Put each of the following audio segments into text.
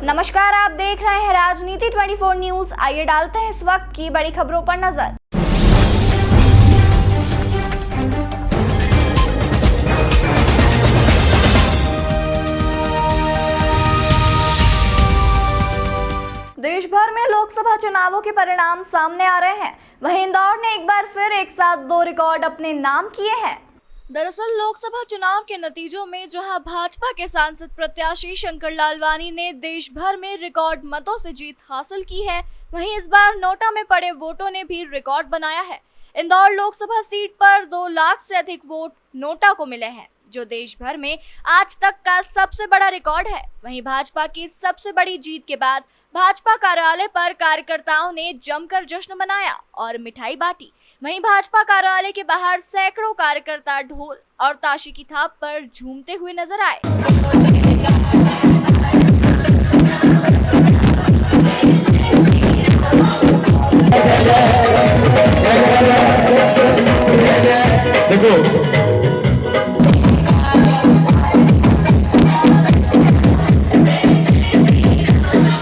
नमस्कार, आप देख रहे हैं राजनीति 24 न्यूज। आइए डालते हैं इस वक्त की बड़ी खबरों पर नजर। देश भर में लोकसभा चुनावों के परिणाम सामने आ रहे हैं। वहीं इंदौर ने एक बार फिर एक साथ 2 रिकॉर्ड अपने नाम किए हैं। दरअसल लोकसभा चुनाव के नतीजों में जहां भाजपा के सांसद प्रत्याशी शंकर लालवानी ने देश भर में रिकॉर्ड मतों से जीत हासिल की है, वहीं इस बार नोटा में पड़े वोटों ने भी रिकॉर्ड बनाया है। इंदौर लोकसभा सीट पर 2 लाख से अधिक वोट नोटा को मिले हैं, जो देश भर में आज तक का सबसे बड़ा रिकॉर्ड है। वहीं भाजपा की सबसे बड़ी जीत के बाद भाजपा कार्यालय पर कार्यकर्ताओं ने जमकर जश्न मनाया और मिठाई बांटी। वहीं भाजपा कार्यालय के बाहर सैकड़ों कार्यकर्ता ढोल और ताशी की थाप पर झूमते हुए नजर आए।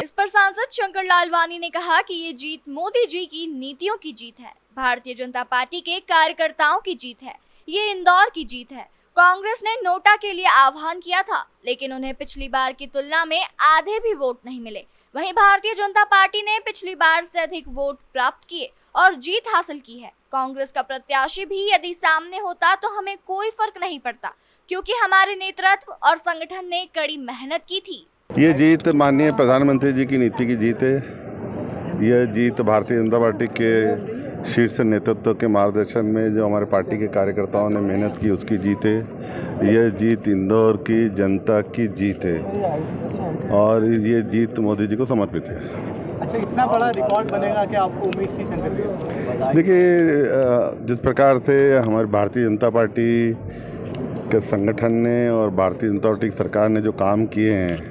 इस पर सांसद शंकर लालवानी ने कहा कि ये जीत मोदी जी की नीतियों की जीत है, भारतीय जनता पार्टी के कार्यकर्ताओं की जीत है, ये इंदौर की जीत है। कांग्रेस ने नोटा के लिए आह्वान किया था, लेकिन उन्हें पिछली बार की तुलना में आधे भी वोट नहीं मिले। वहीं भारतीय जनता पार्टी ने पिछली बार से अधिक वोट प्राप्त किए और जीत हासिल की है। कांग्रेस का प्रत्याशी भी यदि सामने होता तो हमें कोई फर्क नहीं पड़ता, क्योंकि हमारे नेतृत्व और संगठन ने कड़ी मेहनत की थी। ये जीत माननीय प्रधानमंत्री जी की नीति की जीत है। यह जीत भारतीय जनता पार्टी के शीर्ष नेतृत्व के मार्गदर्शन में जो हमारे पार्टी के कार्यकर्ताओं ने मेहनत की उसकी जीत है। यह जीत इंदौर की जनता की जीत है और ये जीत मोदी जी को समर्पित है। अच्छा, इतना बड़ा रिकॉर्ड बनेगा क्या आपको उम्मीद थी शंकर जी? देखिए, जिस प्रकार से हमारी भारतीय जनता पार्टी के संगठन ने और भारतीय जनता पार्टी की सरकार ने जो काम किए हैं,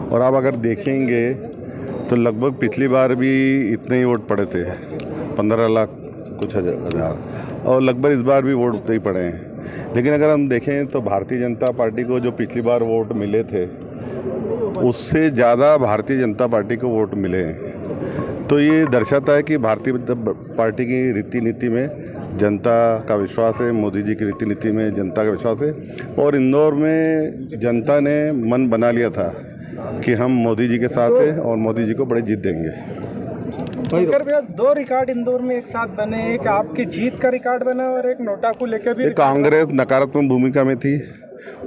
और आप अगर देखेंगे तो लगभग पिछली बार भी इतने ही वोट पड़े थे, 15 लाख कुछ हज़ार, और लगभग इस बार भी वोट उतने ही पड़े हैं। लेकिन अगर हम देखें तो भारतीय जनता पार्टी को जो पिछली बार वोट मिले थे उससे ज़्यादा भारतीय जनता पार्टी को वोट मिले हैं। तो ये दर्शाता है कि भारतीय जनता पार्टी की रीति नीति में जनता का विश्वास है, मोदी जी की रीति नीति में जनता का विश्वास है। और इंदौर में जनता ने मन बना लिया था कि हम मोदी जी के साथ हैं और मोदी जी को बड़ी जीत देंगे। शंकर भैया, 2 रिकॉर्ड इंदौर में एक साथ बने, एक आपकी जीत का रिकॉर्ड बना और एक नोटा को लेकर भी। कांग्रेस नकारात्मक भूमिका में थी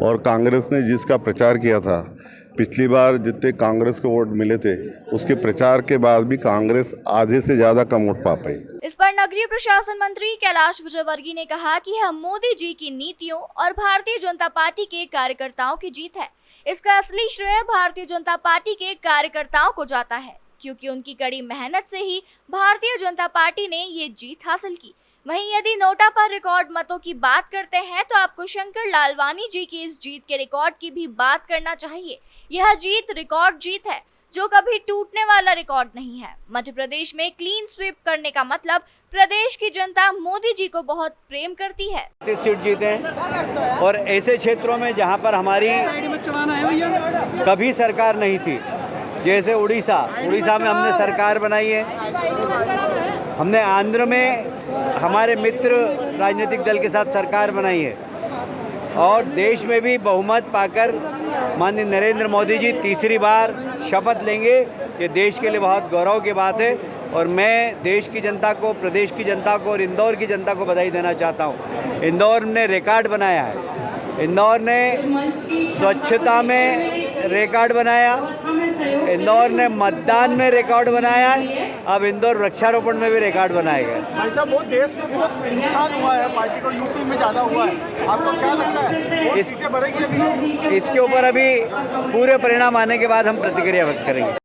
और कांग्रेस ने जिसका प्रचार किया था, पिछली बार जितने कांग्रेस को वोट मिले थे उसके प्रचार के बाद भी कांग्रेस आधे से ज्यादा कम वोट पा पाई। इस पर नगरीय प्रशासन मंत्री कैलाश विजयवर्गीय ने कहा कि यह मोदी जी की नीतियों और भारतीय जनता पार्टी के कार्यकर्ताओं की जीत है। इसका असली श्रेय भारतीय जनता पार्टी के कार्यकर्ताओं को जाता है, क्योंकि उनकी कड़ी मेहनत से ही भारतीय जनता पार्टी ने ये जीत हासिल की। वहीं यदि नोटा पर रिकॉर्ड मतों की बात करते हैं तो आपको शंकर लालवानी जी की इस जीत के रिकॉर्ड की भी बात करना चाहिए। यह जीत रिकॉर्ड जीत है, जो कभी टूटने वाला रिकॉर्ड नहीं है। मध्य प्रदेश में क्लीन स्वीप करने का मतलब प्रदेश की जनता मोदी जी को बहुत प्रेम करती है। 30 सीट जीते हैं और ऐसे क्षेत्रों में जहां पर हमारी कभी सरकार नहीं थी, जैसे उड़ीसा में हमने सरकार बनाई है। हमने आंध्र में हमारे मित्र राजनीतिक दल के साथ सरकार बनाई है और देश में भी बहुमत पाकर माननीय नरेंद्र मोदी जी तीसरी बार शपथ लेंगे। ये देश के लिए बहुत गौरव की बात है और मैं देश की जनता को, प्रदेश की जनता को और इंदौर की जनता को बधाई देना चाहता हूँ। इंदौर ने रिकॉर्ड बनाया है, इंदौर ने स्वच्छता में रिकॉर्ड बनाया, इंदौर ने मतदान में रिकॉर्ड बनाया, अब इंदौर वृक्षारोपण में भी रिकॉर्ड बनाएगा। भाई साहब, बहुत देश में बहुत नुकसान हुआ है, पार्टी को यूपी में ज़्यादा हुआ है, आपको क्या लगता है सीटें बढ़ेगी अभी? इसके ऊपर अभी पूरे परिणाम आने के बाद हम प्रतिक्रिया व्यक्त करेंगे।